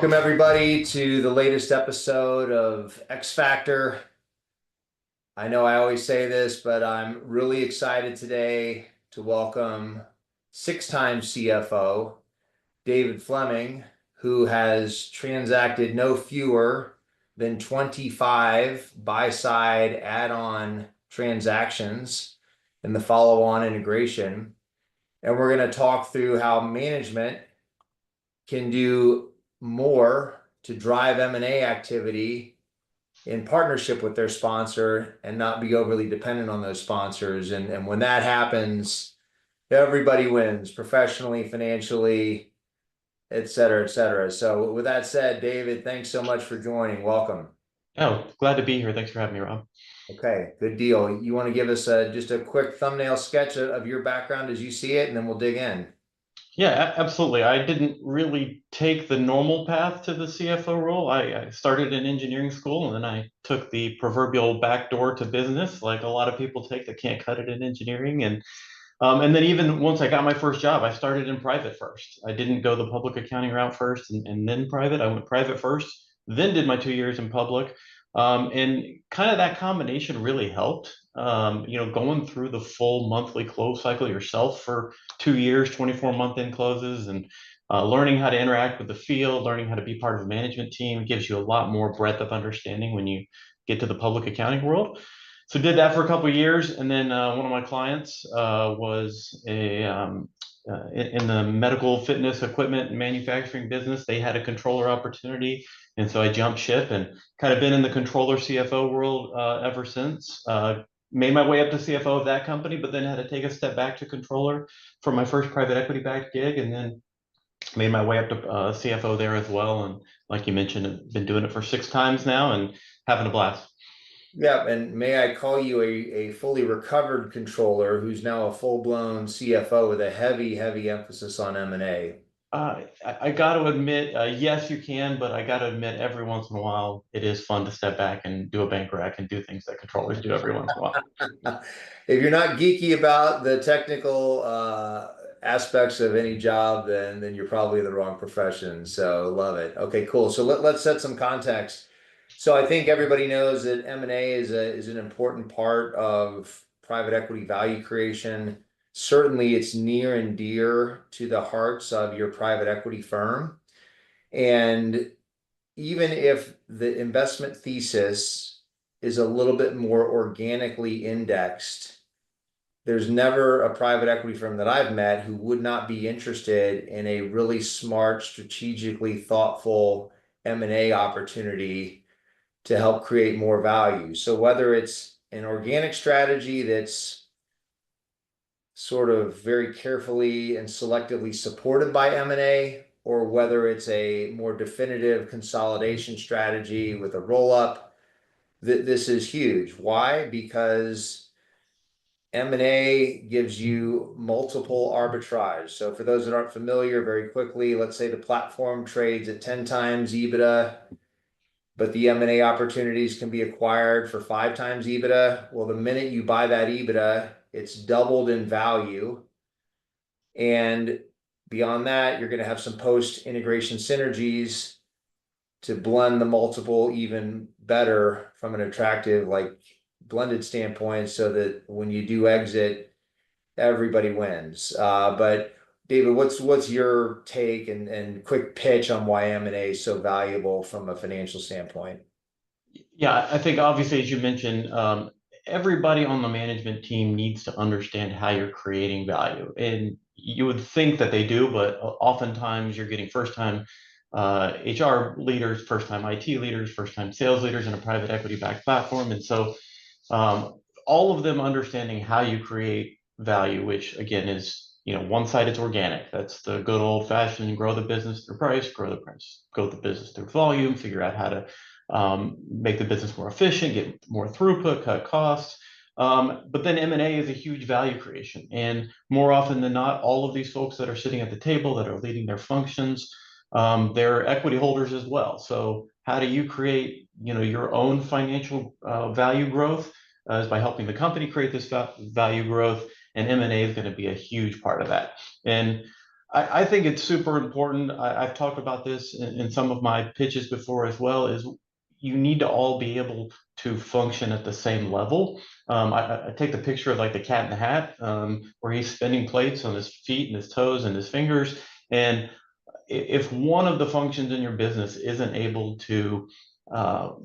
Welcome, everybody, to the latest episode of X Factor. I know I always say this, but I'm really excited today to welcome six-time CFO David Fleming, who has transacted no fewer than 25 buy-side add-on transactions in the follow-on integration. And we're going to talk through how management can do more to drive M&A activity in partnership with their sponsor and not be overly dependent on those sponsors. And when that happens, everybody wins professionally, financially, et cetera, et cetera. So with that said, David, thanks so much for joining. Welcome. Oh, glad to be here. Thanks for having me, Rob. Okay, good deal. You want to give us just a quick thumbnail sketch of your background as you see it, and then we'll dig in. Yeah, absolutely. I didn't really take the normal path to the CFO role. I started in engineering school and then I took the proverbial back door to business, like a lot of people take that can't cut it in engineering. And then even once I got my first job, I started in private first. I didn't go the public accounting route first and then private. I went private first, then did my 2 years in public. And kind of that combination really helped. Going through the full monthly close cycle yourself for 2 years, 24-month end closes, and learning how to interact with the field, learning how to be part of a management team gives you a lot more breadth of understanding when you get to the public accounting world. So did that for a couple of years, and then one of my clients was in the medical fitness equipment and manufacturing business. They had a controller opportunity, and so I jumped ship and kind of been in the controller CFO world ever since. Made my way up to CFO of that company, but then had to take a step back to controller for my first private equity backed gig, and then made my way up to CFO there as well. And like you mentioned, I've been doing it for 6 times now and having a blast. Yeah, and may I call you a fully recovered controller who's now a full-blown CFO with a heavy, heavy emphasis on M&A. I got to admit, yes, you can, but I got to admit, every once in a while, it is fun to step back and do a bank rec and do things that controllers do every once in a while. If you're not geeky about the technical aspects of any job, then you're probably in the wrong profession. So love it. Okay, cool. So let's set some context. So I think everybody knows that M&A is an important part of private equity value creation. Certainly, it's near and dear to the hearts of your private equity firm. And even if the investment thesis is a little bit more organically indexed, there's never a private equity firm that I've met who would not be interested in a really smart, strategically thoughtful M&A opportunity to help create more value. So whether it's an organic strategy that's sort of very carefully and selectively supported by M&A, or whether it's a more definitive consolidation strategy with a roll-up, this is huge. Why? Because M&A gives you multiple arbitrage. So for those that aren't familiar, very quickly, let's say the platform trades at 10 times EBITDA, but the M&A opportunities can be acquired for 5 times EBITDA. Well, the minute you buy that EBITDA, it's doubled in value. And beyond that, you're going to have some post-integration synergies to blend the multiple even better from an attractive, like blended standpoint, so that when you do exit, everybody wins. But David, what's your take and quick pitch on why M&A is so valuable from a financial standpoint? Yeah, I think obviously, as you mentioned, everybody on the management team needs to understand how you're creating value. And you would think that they do, but oftentimes you're getting first-time HR leaders, first-time IT leaders, first-time sales leaders in a private equity-backed platform. And so all of them understanding how you create value, which again is, one side it's organic. That's the good old fashioned grow the business through price, grow the business through volume, figure out how to make the business more efficient, get more throughput, cut costs. But then M&A is a huge value creation. And more often than not, all of these folks that are sitting at the table that are leading their functions, they're equity holders as well. So how do you create, your own financial value growth is by helping the company create this value growth, and M&A is going to be a huge part of that. And I think it's super important. I've talked about this in some of my pitches before as well, is you need to all be able to function at the same level. I take the picture of like the cat in the hat, where he's spinning plates on his feet and his toes and his fingers. And if one of the functions in your business isn't able to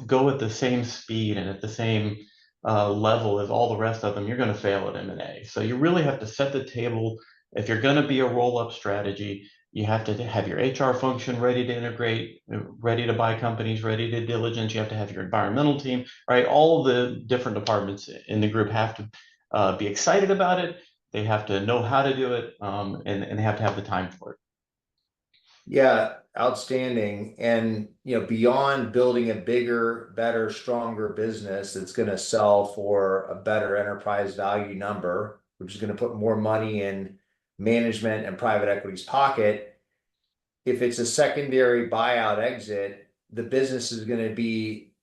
go at the same speed and at the same level as all the rest of them, you're going to fail at M&A. So you really have to set the table. If you're going to be a roll-up strategy, you have to have your HR function ready to integrate, ready to buy companies, ready to diligence. You have to have your environmental team, right? All of the different departments in the group have to be excited about it. They have to know how to do it, and they have to have the time for it. Yeah, outstanding. And beyond building a bigger, better, stronger business that's going to sell for a better enterprise value number, which is going to put more money in management and private equity's pocket. If it's a secondary buyout exit, the business is going to be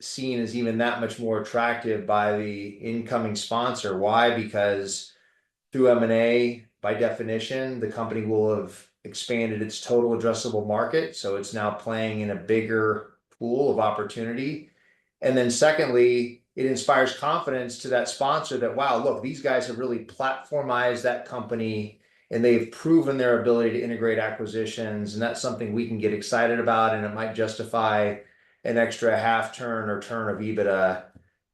seen as even that much more attractive by the incoming sponsor. Why? Because through M&A, by definition, the company will have expanded its total addressable market. So it's now playing in a bigger pool of opportunity. And then secondly, it inspires confidence to that sponsor that, wow, look, these guys have really platformized that company and they've proven their ability to integrate acquisitions. And that's something we can get excited about. And it might justify an extra half turn or turn of EBITDA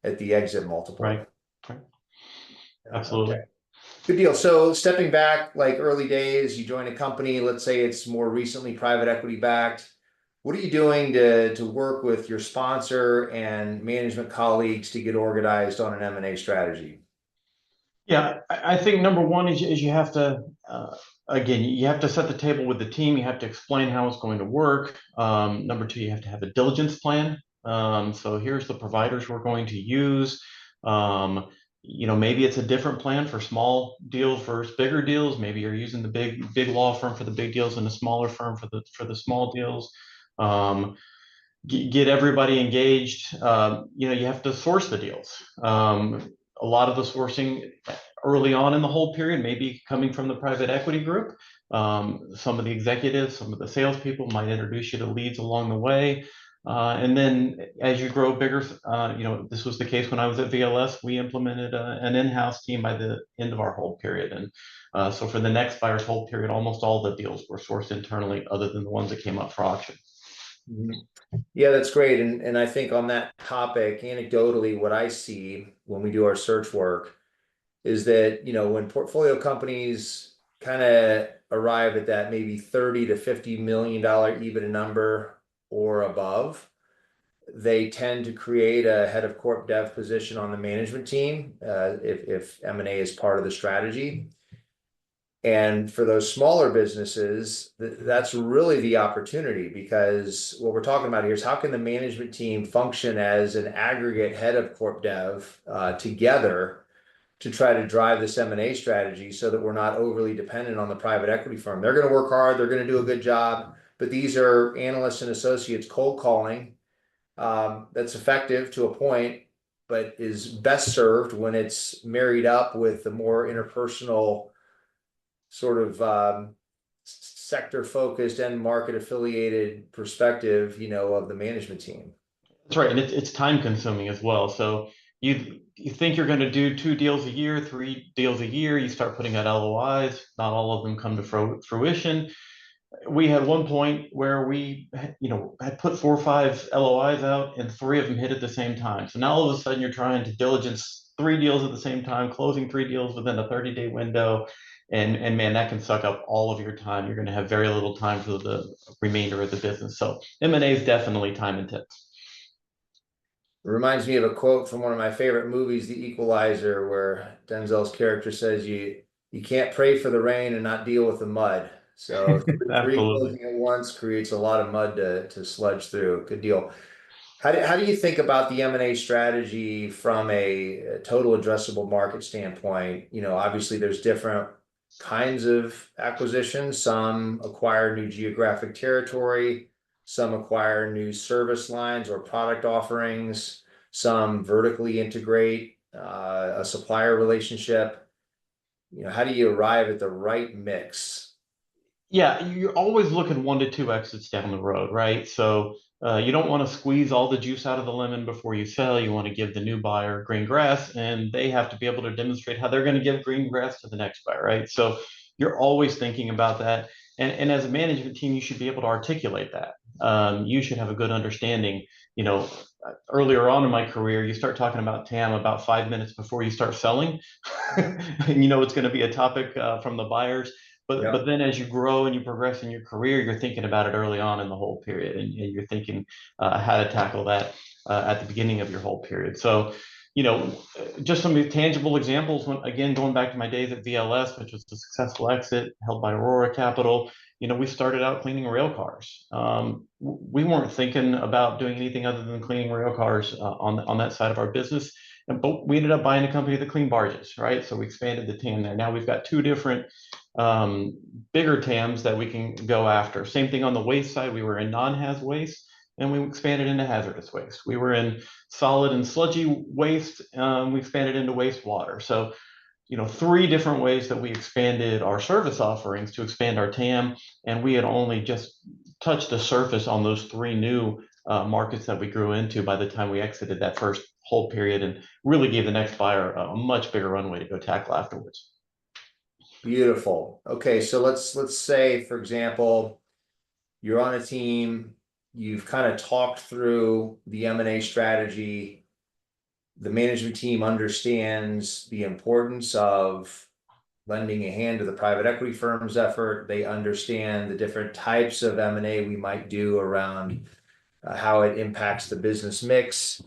at the exit multiple. Right. Right. Okay. Absolutely. Good deal. So stepping back, like early days, you join a company, let's say it's more recently private equity backed. What are you doing to work with your sponsor and management colleagues to get organized on an M&A strategy? Yeah, I think number one is you have to, again, you have to set the table with the team. You have to explain how it's going to work. Number two, you have to have a diligence plan. So here's the providers we're going to use. Maybe it's a different plan for small deals versus bigger deals. Maybe you're using the big law firm for the big deals and the smaller firm for the small deals. Get everybody engaged. You have to source the deals. A lot of the sourcing early on in the whole period may be coming from the private equity group. Some of the executives, some of the salespeople might introduce you to leads along the way. And then as you grow bigger, this was the case when I was at VLS, we implemented an in-house team by the end of our hold period. And so for the next buyer's hold period, almost all the deals were sourced internally other than the ones that came up for auction. Mhm. Yeah, that's great. And I think on that topic, anecdotally, what I see when we do our search work is that, when portfolio companies kind of arrive at that maybe 30 to $50 million EBITDA number or above, they tend to create a head of corp dev position on the management team, if M&A is part of the strategy. And for those smaller businesses, that's really the opportunity, because what we're talking about here is how can the management team function as an aggregate head of corp dev together to try to drive this M&A strategy so that we're not overly dependent on the private equity firm. They're going to work hard, they're going to do a good job, but these are analysts and associates cold calling, that's effective to a point, but is best served when it's married up with the more interpersonal sort of sector focused and market affiliated perspective, of the management team. That's right, and it's time consuming as well. So you think you're going to do 2 deals a year, 3 deals a year. You start putting out LOIs. Not all of them come to fruition. We had one point where we, had put 4 or 5 LOIs out, and 3 of them hit at the same time. So now all of a sudden you're trying to diligence 3 deals at the same time, closing 3 deals within a 30-day window. And man, that can suck up all of your time. You're going to have very little time for the remainder of the business. So M&A is definitely time intensive. It reminds me of a quote from one of my favorite movies, The Equalizer, where Denzel's character says, "You can't pray for the rain and not deal with the mud." So three Absolutely. closing at once creates a lot of mud to sludge through. Good deal. How do you think about the M&A strategy from a total addressable market standpoint? Obviously there's different kinds of acquisitions. Some acquire new geographic territory, some acquire new service lines or product offerings, some vertically integrate a supplier relationship. How do you arrive at the right mix? Yeah, you're always looking one to two exits down the road, right? So you don't want to squeeze all the juice out of the lemon before you sell. You want to give the new buyer green grass, and they have to be able to demonstrate how they're going to give green grass to the next buyer, right? So you're always thinking about that. And as a management team, you should be able to articulate that. You should have a good understanding. You know, earlier on in my career, you start talking about TAM about 5 minutes before you start selling. And you know it's going to be a topic from the buyers. But Yep. then as you grow and you progress in your career, you're thinking about it early on in the whole period, and you're thinking how to tackle that at the beginning of your whole period. So, you know, just some tangible examples. When again, going back to my days at VLS, which was a successful exit held by Aurora Capital. You know, we started out cleaning rail cars. We weren't thinking about doing anything other than cleaning rail cars on that side of our business. But we ended up buying a company that cleaned barges, right? So we expanded the team there. Now we've got two different um, bigger TAMs that we can go after. Same thing on the waste side. We were in non-haz waste and we expanded into hazardous waste. We were in solid and sludgy waste. We expanded into wastewater. So, you know, three different ways that we expanded our service offerings to expand our TAM. And we had only just touched the surface on those three new markets that we grew into by the time we exited that first whole period and really gave the next buyer a much bigger runway to go tackle afterwards. Beautiful. Okay, so let's say, for example, you're on a team, you've kind of talked through the M&A strategy. The management team understands the importance of lending a hand to the private equity firm's effort. They understand the different types of M&A we might do around how it impacts the business mix.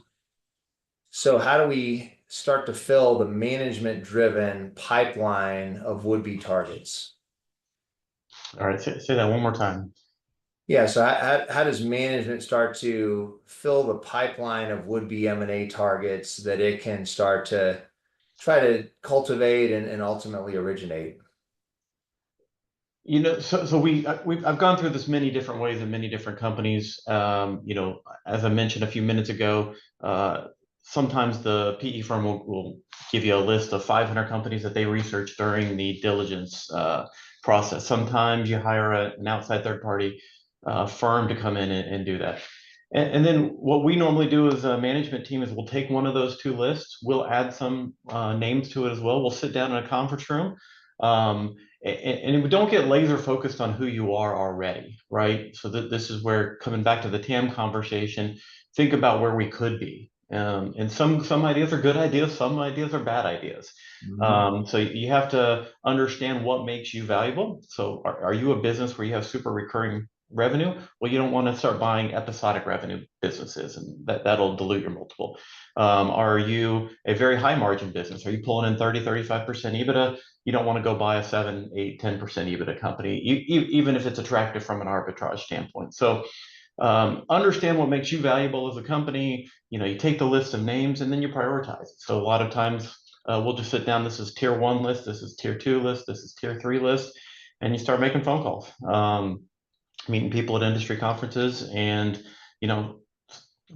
So how do we start to fill the management-driven pipeline of would-be targets? All right, say that one more time. Yeah, so how does management start to fill the pipeline of would-be M&A targets that it can start to try to cultivate and ultimately originate? You know, I've gone through this many different ways in many different companies. You know, as I mentioned a few minutes ago, sometimes the PE firm will give you a list of 500 companies that they research during the diligence process. Sometimes you hire an outside third party firm to come in and do that. And then what we normally do as a management team is we'll take one of those two lists, we'll add some names to it as well. We'll sit down in a conference room. And we don't get laser focused on who you are already, right? So that this is where coming back to the TAM conversation, think about where we could be. And some ideas are good ideas, some ideas are bad ideas. Mhm. So you have to understand what makes you valuable. So are you a business where you have super recurring revenue? Well, you don't want to start buying episodic revenue businesses, and that'll dilute your multiple. Are you a very high margin business? Are you pulling in 30, 35% EBITDA? You don't want to go buy a 7, 8, 10% EBITDA company, even if it's attractive from an arbitrage standpoint. So understand what makes you valuable as a company. You know, you take the list of names and then you prioritize. So a lot of times we'll just sit down. This is tier one list. This is tier two list. This is tier three list, and you start making phone calls, meeting people at industry conferences, and you know,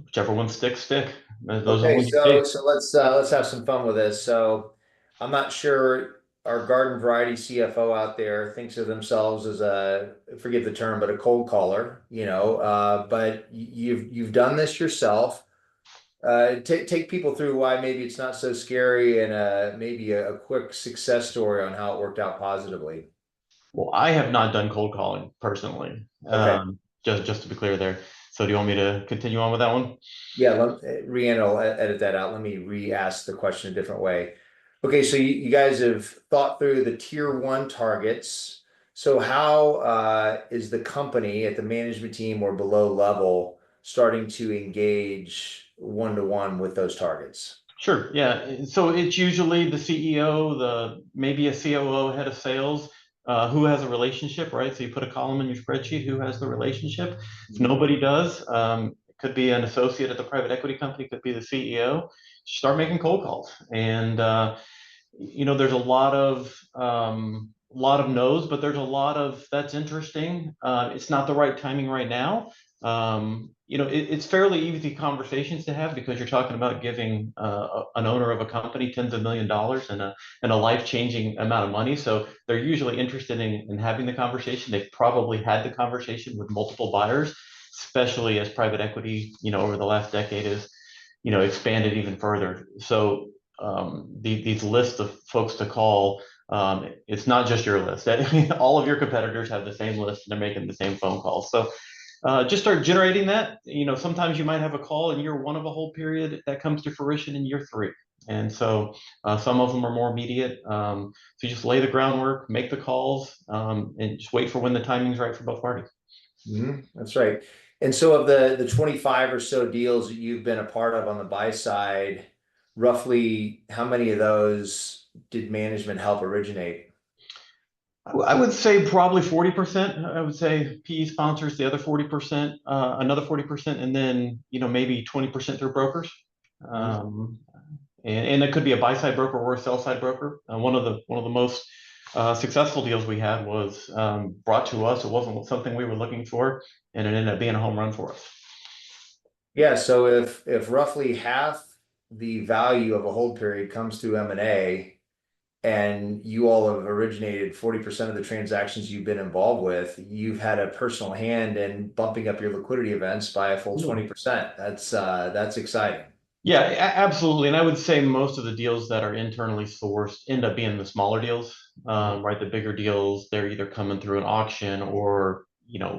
whichever one sticks, stick. Those are the Okay, ones you take. so let's have some fun with this. So I'm not sure our garden variety CFO out there thinks of themselves as a, forgive the term, but a cold caller, but you've done this yourself. Take people through why maybe it's not so scary and maybe a quick success story on how it worked out positively. Well, I have not done cold calling personally. Okay. Just to be clear there. So do you want me to continue on with that one? Yeah, Rhiannon will edit that out. Let me re-ask the question a different way. Okay, so you guys have thought through the tier one targets. So how is the company at the management team or below level starting to engage one-to-one with those targets? Sure. Yeah. So it's usually the CEO, the maybe a COO, head of sales, who has a relationship, right? So you put a column in your spreadsheet, who has the relationship. If Mhm. nobody does, it could be an associate at the private equity company, could be the CEO. Start making cold calls, and you know, there's a lot of no's, but there's a lot of that's interesting. It's not the right timing right now. it's fairly easy conversations to have because you're talking about giving an owner of a company tens of $1 millions and a life-changing amount of money. So they're usually interested in having the conversation. They've probably had the conversation with multiple buyers, especially as private equity, over the last decade is, expanded even further. So these lists of folks to call, it's not just your list. I mean, all of your competitors have the same list and they're making the same phone calls. So just start generating that. Sometimes you might have a call in year one of a whole period that comes to fruition in year three. And so some of them are more immediate. So you just lay the groundwork, make the calls, and just wait for when the timing's right for both parties. That's right. And so of the 25 or so deals that you've been a part of on the buy side, roughly how many of those did management help originate? I would say probably 40%. I would say PE sponsors, the other 40%, another 40%, and then, maybe 20% through brokers. Mhm. Um, and it could be a buy side broker or a sell side broker. One of the most successful deals we had was brought to us. It wasn't something we were looking for, and it ended up being a home run for us. Yeah, so if roughly half the value of a hold period comes through M&A and you all have originated 40% of the transactions you've been involved with, you've had a personal hand in bumping up your liquidity events by a full 20%. That's exciting. Yeah, absolutely. And I would say most of the deals that are internally sourced end up being the smaller deals, Mhm. right? The bigger deals, they're either coming through an auction or,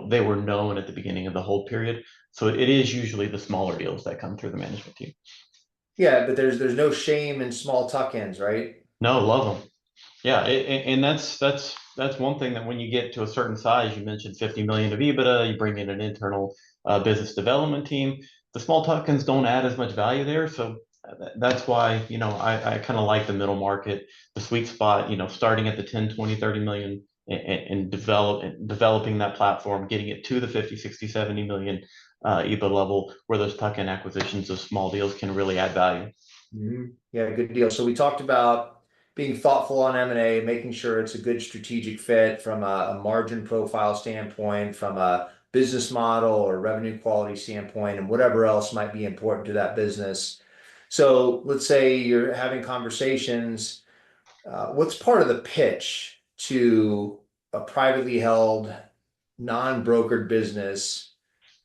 they were known at the beginning of the hold period. So it is usually the smaller deals that come through the management team. Yeah, but there's no shame in small tuck-ins, right? No, love them. Yeah, and that's one thing that when you get to a certain size, you mentioned 50 million of EBITDA, you bring in an internal business development team. The small tuck-ins don't add as much value there, so that's why I kind of like the middle market, the sweet spot. Starting at the 10, 20, 30 million and developing that platform, getting it to the 50, 60, 70 million EBITDA level, where those tuck-in acquisitions of small deals can really add value. Yeah, good deal. So we talked about being thoughtful on M&A, making sure it's a good strategic fit from a margin profile standpoint, from a business model or revenue quality standpoint, and whatever else might be important to that business. So let's say you're having conversations. What's part of the pitch to a privately held, non-brokered business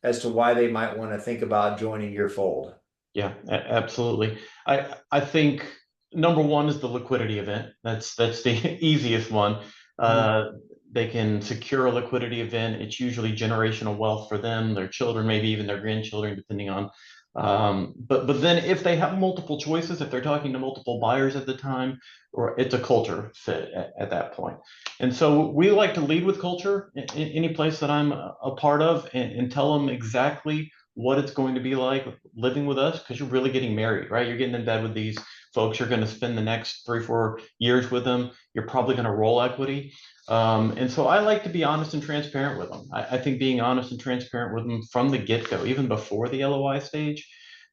as to why they might want to think about joining your fold? Yeah, absolutely. I think number one is the liquidity event. That's the easiest one. Mhm. Uh, they can secure a liquidity event. It's usually generational wealth for them, their children, maybe even their grandchildren, depending on. But then if they have multiple choices, if they're talking to multiple buyers at the time, or it's a culture fit at that point. And so we like to lead with culture in any place that I'm a part of and tell them exactly what it's going to be like living with us because you're really getting married, right? You're getting in bed with these folks. You're going to spend the next 3, 4 years with them. You're probably going to roll equity. And so I like to be honest and transparent with them. I think being honest and transparent with them from the get-go, even before the LOI stage,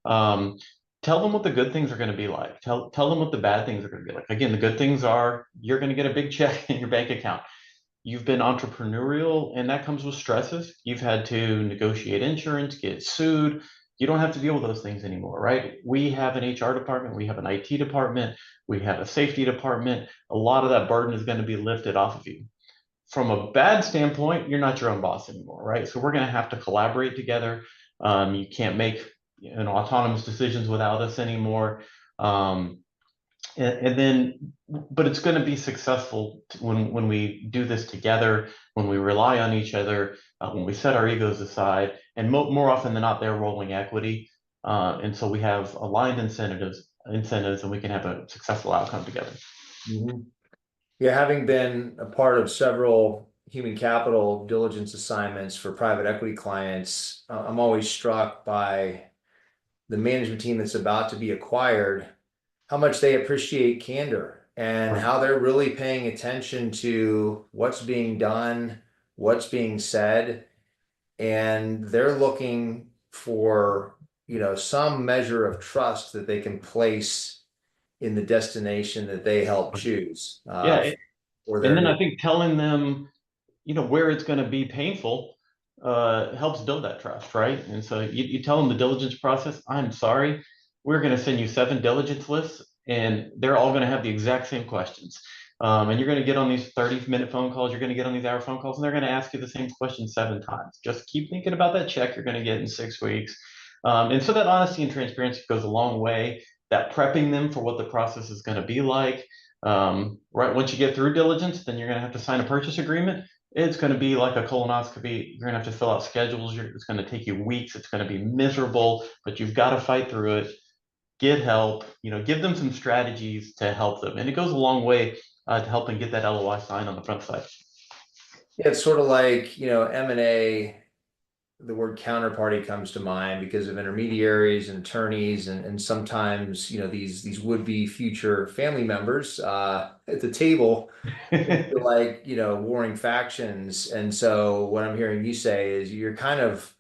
um, tell them what the good things are going to be like. Tell them what the bad things are going to be like. Again, the good things are you're going to get a big check in your bank account. You've been entrepreneurial, and that comes with stresses. You've had to negotiate insurance, get sued. You don't have to deal with those things anymore, right? We have an HR department, we have an IT department, we have a safety department. A lot of that burden is going to be lifted off of you. From a bad standpoint, you're not your own boss anymore, right? So we're going to have to collaborate together. You can't make autonomous decisions without us anymore. Um, and then but it's going to be successful when we do this together, when we rely on each other, when we set our egos aside, and more often than not they're rolling equity, and so we have aligned incentives and we can have a successful outcome together. Mhm. Yeah, having been a part of several human capital diligence assignments for private equity clients, I'm always struck by the management team that's about to be acquired, how much they appreciate candor and Right. how they're really paying attention to what's being done, what's being said, and they're looking for, some measure of trust that they can place in the destination that they help choose Yeah, for and their then new. I think telling them where it's going to be painful, helps build that trust, right? And so you tell them the diligence process. I'm sorry, we're going to send you 7 diligence lists, and they're all going to have the exact same questions. And you're going to get on these 30-minute phone calls, you're going to get on these hour phone calls, and they're going to ask you the same question 7 times. Just keep thinking about that check you're going to get in 6 weeks. And so that honesty and transparency goes a long way. That prepping them for what the process is going to be like. Right, once you get through diligence, then you're going to have to sign a purchase agreement. It's going to be like a colonoscopy. You're going to have to fill out schedules. It's going to take you weeks. It's going to be miserable, but you've got to fight through it. Get help. Give them some strategies to help them, and it goes a long way to helping get that LOI signed on the front side. Yeah, it's sort of like, M&A, the word counterparty comes to mind because of intermediaries and attorneys and sometimes, these would-be future family members at the table can feel like, warring factions. And so what I'm hearing you say is you're kind of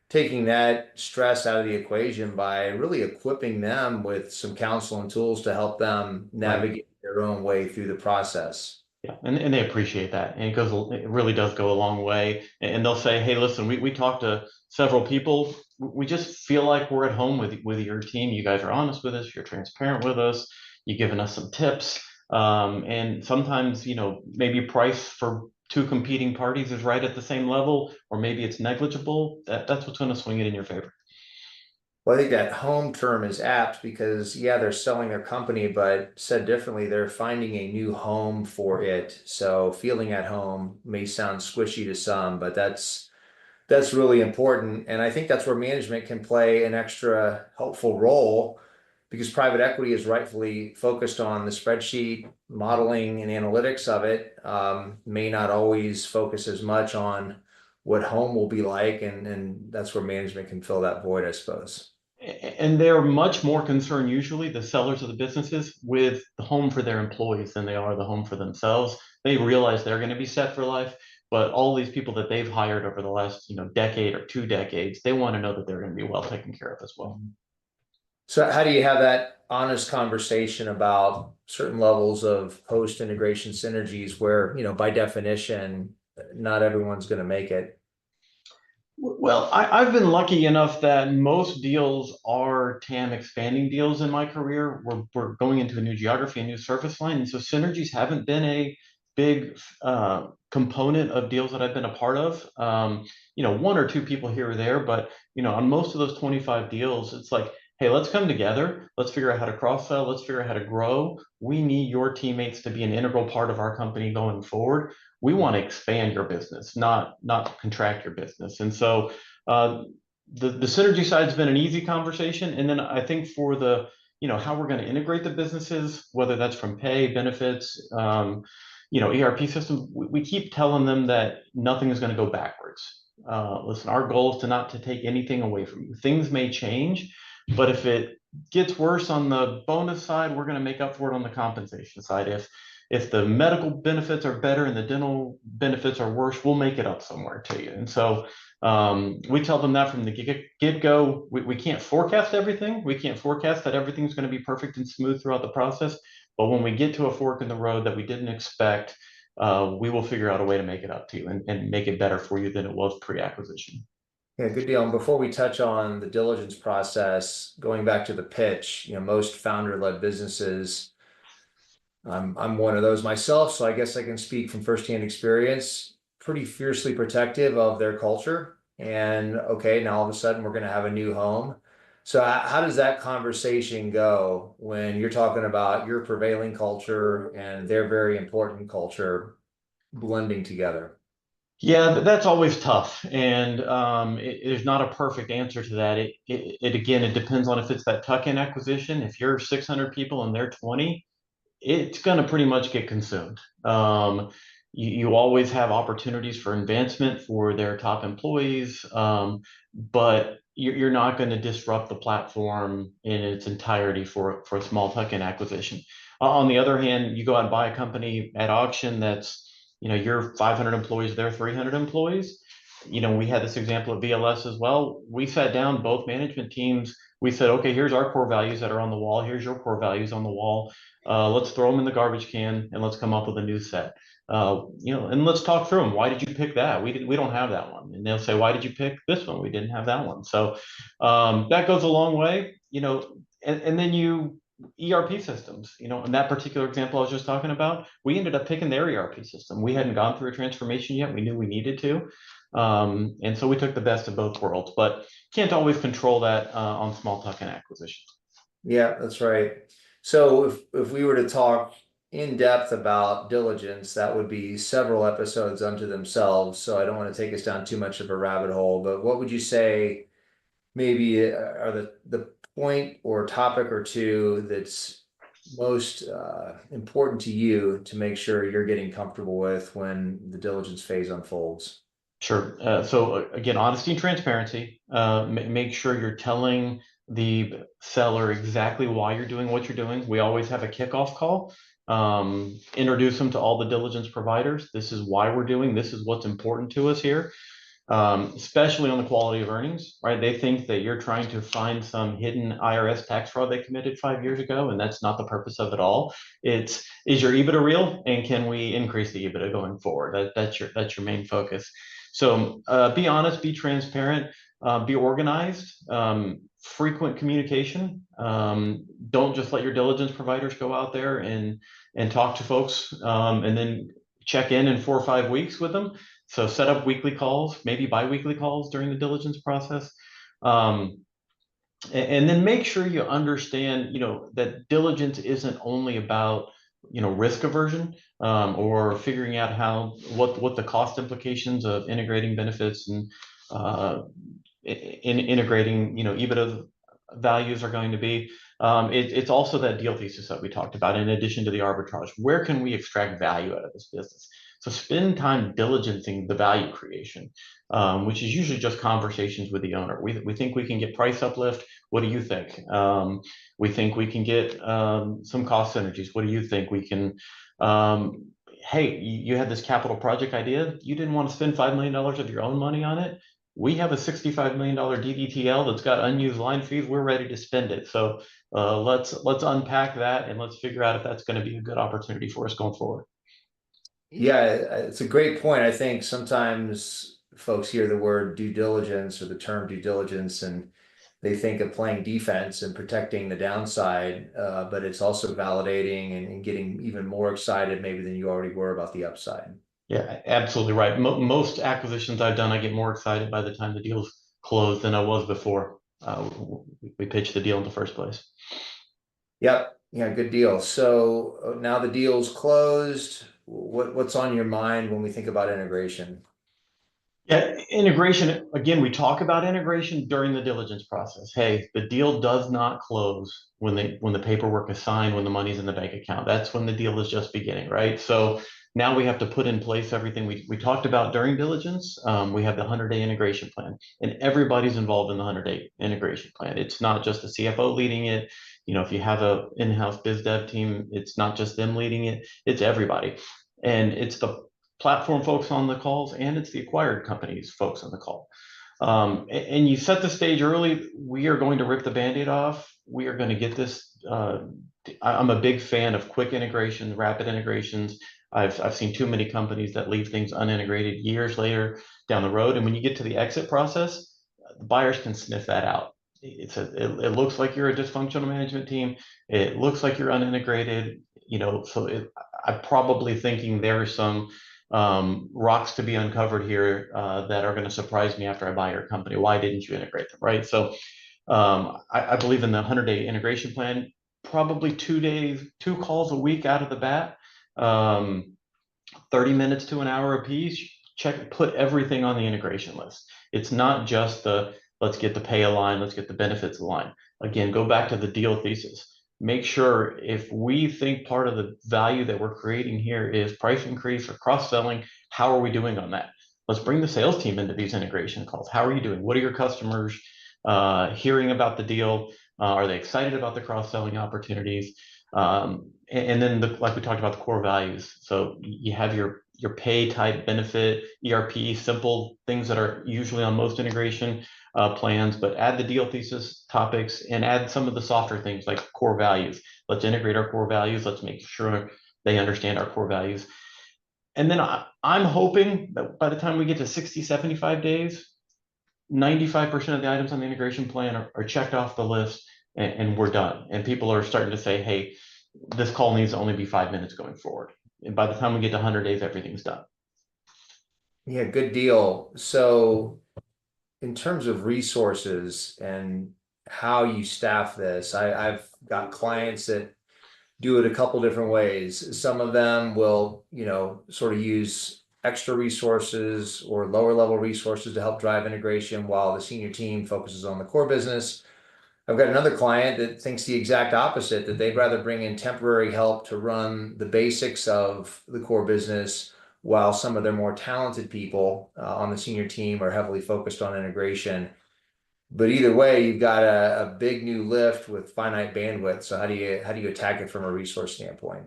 taking that stress out of the equation by really equipping them with some counsel and tools to help them Right. navigate their own way through the process. Yeah, and they appreciate that, and it really does go a long way. And they'll say, "Hey, listen, we talked to several people. We just feel like we're at home with your team. You guys are honest with us. You're transparent with us. You've given us some tips. And sometimes, maybe price for two competing parties is right at the same level, or maybe it's negligible. That's what's going to swing it in your favor." Well, I think that home term is apt because, yeah, they're selling their company, but said differently, they're finding a new home for it. So feeling at home may sound squishy to some, but that's really important. And I think that's where management can play an extra helpful role because private equity is rightfully focused on the spreadsheet modeling and analytics of it, may not always focus as much on what home will be like. And that's where management can fill that void, I suppose. And they're much more concerned, usually, the sellers of the businesses, with the home for their employees than they are the home for themselves. They realize they're going to be set for life, but all these people that they've hired over the last, decade or 2 decades, they want to know that they're going to be well taken care of as well. So how do you have that honest conversation about certain levels of post-integration synergies where, by definition, not everyone's going to make it? Well, I've been lucky enough that most deals are TAM expanding deals in my career. We're going into a new geography, a new service line. And so synergies haven't been a big component of deals that I've been a part of. One or two people here or there, but on most of those 25 deals, it's like, hey, let's come together. Let's figure out how to cross sell. Let's figure out how to grow. We need your teammates to be an integral part of our company going forward. We want to expand your business, not contract your business. And so uh, the synergy side's been an easy conversation. And then I think for the how we're going to integrate the businesses, whether that's from pay, benefits, ERP systems, we keep telling them that nothing is going to go backwards. Listen, our goal is to not take anything away from you. Things may change, but if it gets worse on the bonus side, we're going to make up for it on the compensation side. If the medical benefits are better and the dental benefits are worse, we'll make it up somewhere to you. And so we tell them that from the get-go. We can't forecast everything. We can't forecast that everything's going to be perfect and smooth throughout the process. But when we get to a fork in the road that we didn't expect, we will figure out a way to make it up to you and make it better for you than it was pre-acquisition. Yeah, good deal. And before we touch on the diligence process, going back to the pitch, most founder-led businesses, I'm one of those myself, so I guess I can speak from firsthand experience, pretty fiercely protective of their culture. And okay, now all of a sudden we're going to have a new home. So how does that conversation go when you're talking about your prevailing culture and their very important culture blending together? Yeah, that's always tough, and there's not a perfect answer to that. Again, it depends on if it's that tuck-in acquisition. If you're 600 people and they're 20, it's going to pretty much get consumed. You always have opportunities for advancement for their top employees, but you're not going to disrupt the platform in its entirety for a small tuck-in acquisition. On the other hand, you go out and buy a company at auction that's, you're 500 employees, they're 300 employees. We had this example at VLS as well. We sat down, both management teams. We said, okay, here's our core values that are on the wall. Here's your core values on the wall. Let's throw them in the garbage can and let's come up with a new set. And let's talk through them. Why did you pick that? We don't have that one. And they'll say, why did you pick this one? We didn't have that one. So that goes a long way, and then ERP systems, in that particular example I was just talking about, we ended up picking their ERP system. We hadn't gone through a transformation yet. We knew we needed to. And so we took the best of both worlds, but can't always control that on small tuck-in acquisitions. Yeah, that's right. So if we were to talk in depth about diligence, that would be several episodes unto themselves. So I don't want to take us down too much of a rabbit hole, but what would you say maybe are the point or topic or two that's most important to you to make sure you're getting comfortable with when the diligence phase unfolds? Sure. Again, honesty and transparency. Make sure you're telling the seller exactly why you're doing what you're doing. We always have a kickoff call. Introduce them to all the diligence providers. This is why we're doing. This is what's important to us here. Especially on the quality of earnings, right? They think that you're trying to find some hidden IRS tax fraud they committed 5 years ago, and that's not the purpose of it all. Is your EBITDA real, and can we increase the EBITDA going forward? That's your main focus. So be honest, be transparent, be organized, frequent communication. Don't just let your diligence providers go out there and talk to folks and then check in 4 or 5 weeks with them. So set up weekly calls, maybe bi-weekly calls during the diligence process. And then make sure you understand, that diligence isn't only about, risk aversion or figuring out what the cost implications of integrating benefits and integrating, EBITDA values are going to be. It's also that deal thesis that we talked about, in addition to the arbitrage. Where can we extract value out of this business? So spend time diligencing the value creation, which is usually just conversations with the owner. We think we can get price uplift. What do you think? We think we can get some cost synergies. What do you think we can? Hey, you had this capital project idea. You didn't want to spend $5 million of your own money on it. We have a $65 million DDTL that's got unused line fees. We're ready to spend it. So let's unpack that and let's figure out if that's going to be a good opportunity for us going forward. Yeah, it's a great point. I think sometimes folks hear the word due diligence or the term due diligence and they think of playing defense and protecting the downside, but it's also validating and getting even more excited maybe than you already were about the upside. Yeah, absolutely right. Most acquisitions I've done, I get more excited by the time the deal's closed than I was before we pitched the deal in the first place. Yep. Yeah, good deal. So now the deal's closed. What's on your mind when we think about integration? Yeah, integration, again, we talk about integration during the diligence process. Hey, the deal does not close when the paperwork is signed, when the money's in the bank account. That's when the deal is just beginning, right? So now we have to put in place everything we talked about during diligence. We have the 100-day integration plan, and everybody's involved in the 100-day integration plan. It's not just the CFO leading it. If you have a in-house biz dev team, it's not just them leading it, it's everybody. And it's the platform folks on the calls, and it's the acquired companies folks on the call. And you set the stage early. We are going to rip the Band-Aid off. We are going to get this. I'm a big fan of quick integration, rapid integrations. I've seen too many companies that leave things unintegrated years later down the road. And when you get to the exit process, the buyers can sniff that out. It looks like you're a dysfunctional management team. It looks like you're unintegrated. So I'm probably thinking there's some rocks to be uncovered here that are going to surprise me after I buy your company. Why didn't you integrate them, right? So I believe in the 100-day integration plan. Probably 2 calls a week out of the bat, 30 minutes to an hour a piece. Put everything on the integration list. It's not just let's get the pay aligned, let's get the benefits aligned. Again, go back to the deal thesis. Make sure if we think part of the value that we're creating here is price increase or cross-selling, how are we doing on that? Let's bring the sales team into these integration calls. How are you doing? What are your customers hearing about the deal? Are they excited about the cross-selling opportunities? And then, like we talked about, the core values. So you have your pay type benefit, ERP, simple things that are usually on most integration. plans, but add the deal thesis topics and add some of the softer things like core values. Let's integrate our core values. Let's make sure they understand our core values. And then I'm hoping that by the time we get to 60, 75 days, 95% of the items on the integration plan are checked off the list and we're done. And people are starting to say, hey, this call needs to only be 5 minutes going forward. And by the time we get to 100 days, everything's done. Yeah, good deal. So in terms of resources and how you staff this, I've got clients that do it a couple different ways. Some of them will, sort of use extra resources or lower level resources to help drive integration while the senior team focuses on the core business. I've got another client that thinks the exact opposite, that they'd rather bring in temporary help to run the basics of the core business while some of their more talented people on the senior team are heavily focused on integration. But either way, you've got a big new lift with finite bandwidth. So how do you attack it from a resource standpoint?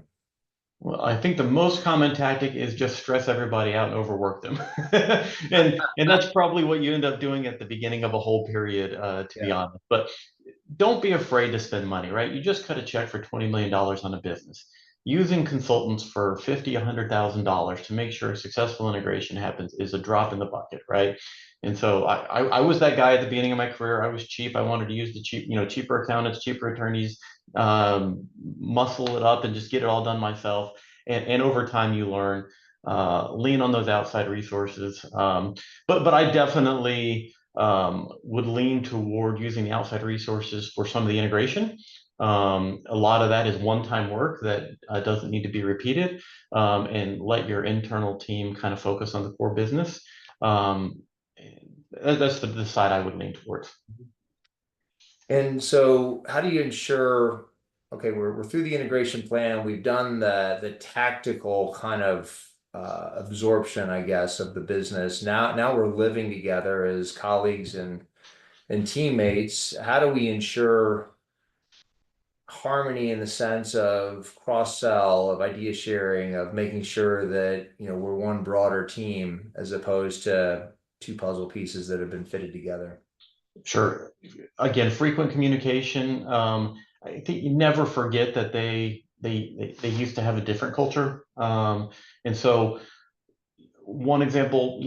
Well, I think the most common tactic is just stress everybody out and overwork them. And that's probably what you end up doing at the beginning of a whole period, to be Yeah. honest. But don't be afraid to spend money, right? You just cut a check for $20 million on a business. Using consultants for $50, $100,000 to make sure a successful integration happens is a drop in the bucket, right? And so I was that guy at the beginning of my career. I was cheap. I wanted to use the cheaper accountants, cheaper attorneys, muscle it up and just get it all done myself. And over time, you learn, lean on those outside resources. But I definitely would lean toward using the outside resources for some of the integration. A lot of that is one-time work that doesn't need to be repeated, and let your internal team kind of focus on the core business. That's the side I would lean towards. And so how do you ensure, okay, we're through the integration plan, we've done the tactical kind of absorption, I guess, of the business. Now we're living together as colleagues and teammates. How do we ensure harmony in the sense of cross sell, of idea sharing, of making sure that, we're one broader team as opposed to two puzzle pieces that have been fitted together? Sure. Again, frequent communication. I think you never forget that they used to have a different culture. And so one example,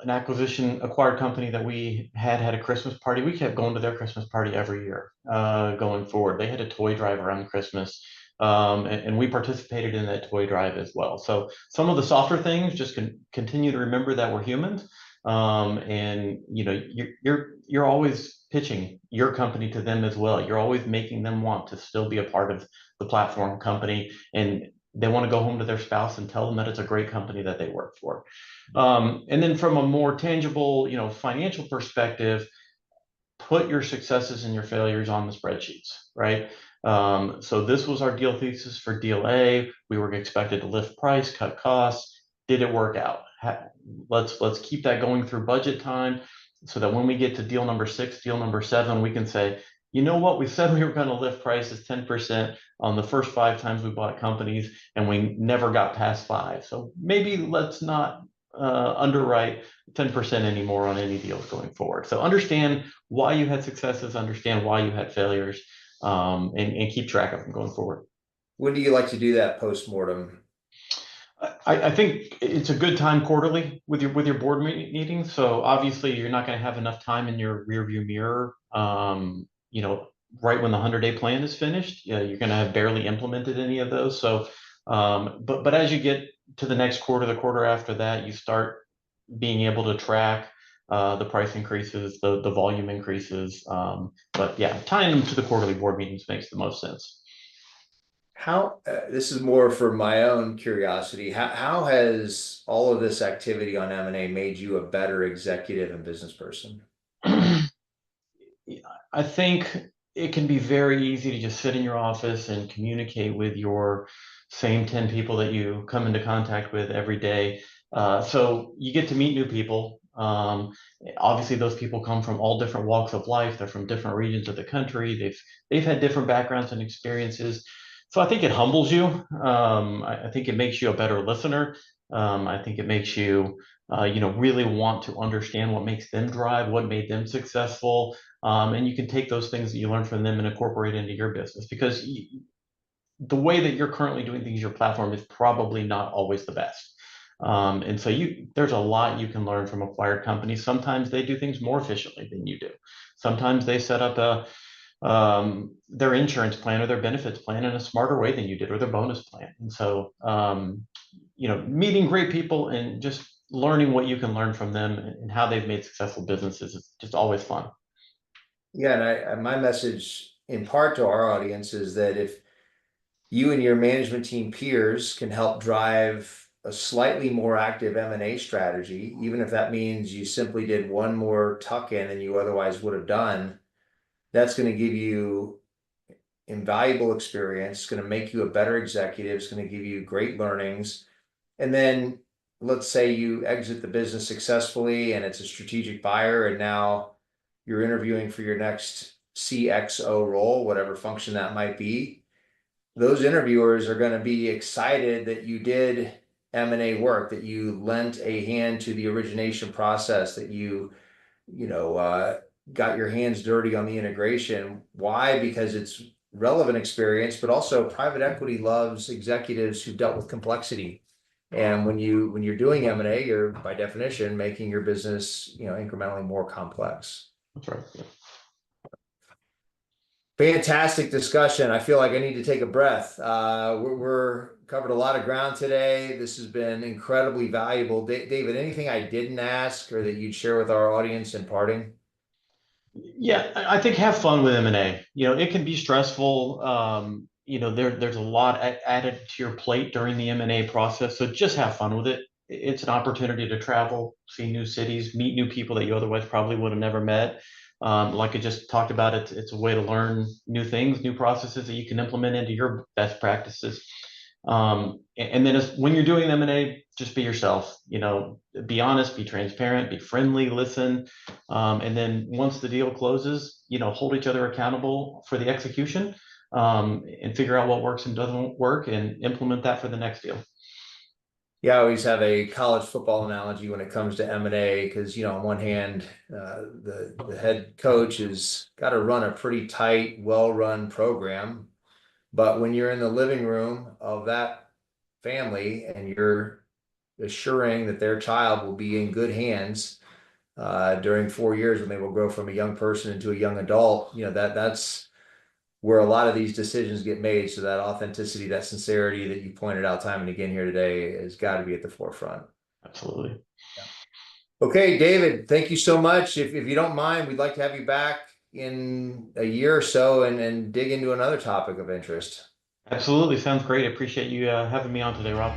an acquisition acquired company that we had a Christmas party. We kept going to their Christmas party every year, going forward. They had a toy drive around Christmas, and we participated in that toy drive as well. So some of the softer things, just continue to remember that we're humans, and you're always pitching your company to them as well. You're always making them want to still be a part of the platform company, and they want to go home to their spouse and tell them that it's a great company that they work for. And then from a more tangible, financial perspective, put your successes and your failures on the spreadsheets, right? So this was our deal thesis for deal A. We were expected to lift price, cut costs. Did it work out? Let's keep that going through budget time so that when we get to deal number 6, deal number 7, we can say, you know what, we said we were going to lift prices 10% on the first 5 times we bought companies, and we never got past 5. So maybe let's not underwrite 10% anymore on any deals going forward. So understand why you had successes, understand why you had failures, and keep track of them going forward. When do you like to do that post-mortem? I think it's a good time quarterly with your board meetings. So obviously you're not going to have enough time in your rear view mirror, right when the 100-day plan is finished. You're going to have barely implemented any of those. So, but as you get to the next quarter, the quarter after that, you start being able to track the price increases, the volume increases. But yeah, tying them to the quarterly board meetings makes the most sense. How, this is more for my own curiosity. How has all of this activity on M&A made you a better executive and business person? I think it can be very easy to just sit in your office and communicate with your same 10 people that you come into contact with every day. So you get to meet new people. Obviously, those people come from all different walks of life. They're from different regions of the country. They've had different backgrounds and experiences. So I think it humbles you. I think it makes you a better listener. I think it makes you really want to understand what makes them drive, what made them successful. And you can take those things that you learn from them and incorporate into your business because the way that you're currently doing things, your platform is probably not always the best. And so there's a lot you can learn from acquired companies. Sometimes they do things more efficiently than you do. Sometimes they set up their insurance plan or their benefits plan in a smarter way than you did, or their bonus plan. And so, meeting great people and just learning what you can learn from them and how they've made successful businesses is just always fun. Yeah, and my message in part to our audience is that if you and your management team peers can help drive a slightly more active M&A strategy, even if that means you simply did one more tuck in than you otherwise would have done, that's going to give you invaluable experience. It's going to make you a better executive. It's going to give you great learnings. And then let's say you exit the business successfully and it's a strategic buyer, and now you're interviewing for your next CXO role, whatever function that might be. Those interviewers are going to be excited that you did M&A work, that you lent a hand to the origination process, that you know, got your hands dirty on the integration. Why? Because it's relevant experience, but also private equity loves executives who dealt with complexity. And when you're doing M&A, you're by definition making your business, incrementally more complex. That's right. Yeah. Fantastic discussion. I feel like I need to take a breath. We're covered a lot of ground today. This has been incredibly valuable. David, anything I didn't ask or that you'd share with our audience in parting? Yeah, I think have fun with M&A. It can be stressful. There's a lot added to your plate during the M&A process, so just have fun with it. It's an opportunity to travel, see new cities, meet new people that you otherwise probably would have never met. Like I just talked about, it's a way to learn new things, new processes that you can implement into your best practices. And then when you're doing M&A, just be yourself. Be honest, be transparent, be friendly, listen. And then once the deal closes, hold each other accountable for the execution, and figure out what works and doesn't work and implement that for the next deal. Yeah, I always have a college football analogy when it comes to M&A because, on one hand, the head coach has got to run a pretty tight, well-run program. But when you're in the living room of that family and you're assuring that their child will be in good hands during 4 years when they will grow from a young person into a young adult, that's where a lot of these decisions get made. So that authenticity, that sincerity that you pointed out time and again here today has got to be at the forefront. Absolutely. Yeah. Okay, David, thank you so much. If you don't mind, we'd like to have you back in a year or so and dig into another topic of interest. Absolutely. Sounds great. I appreciate you having me on today, Rob.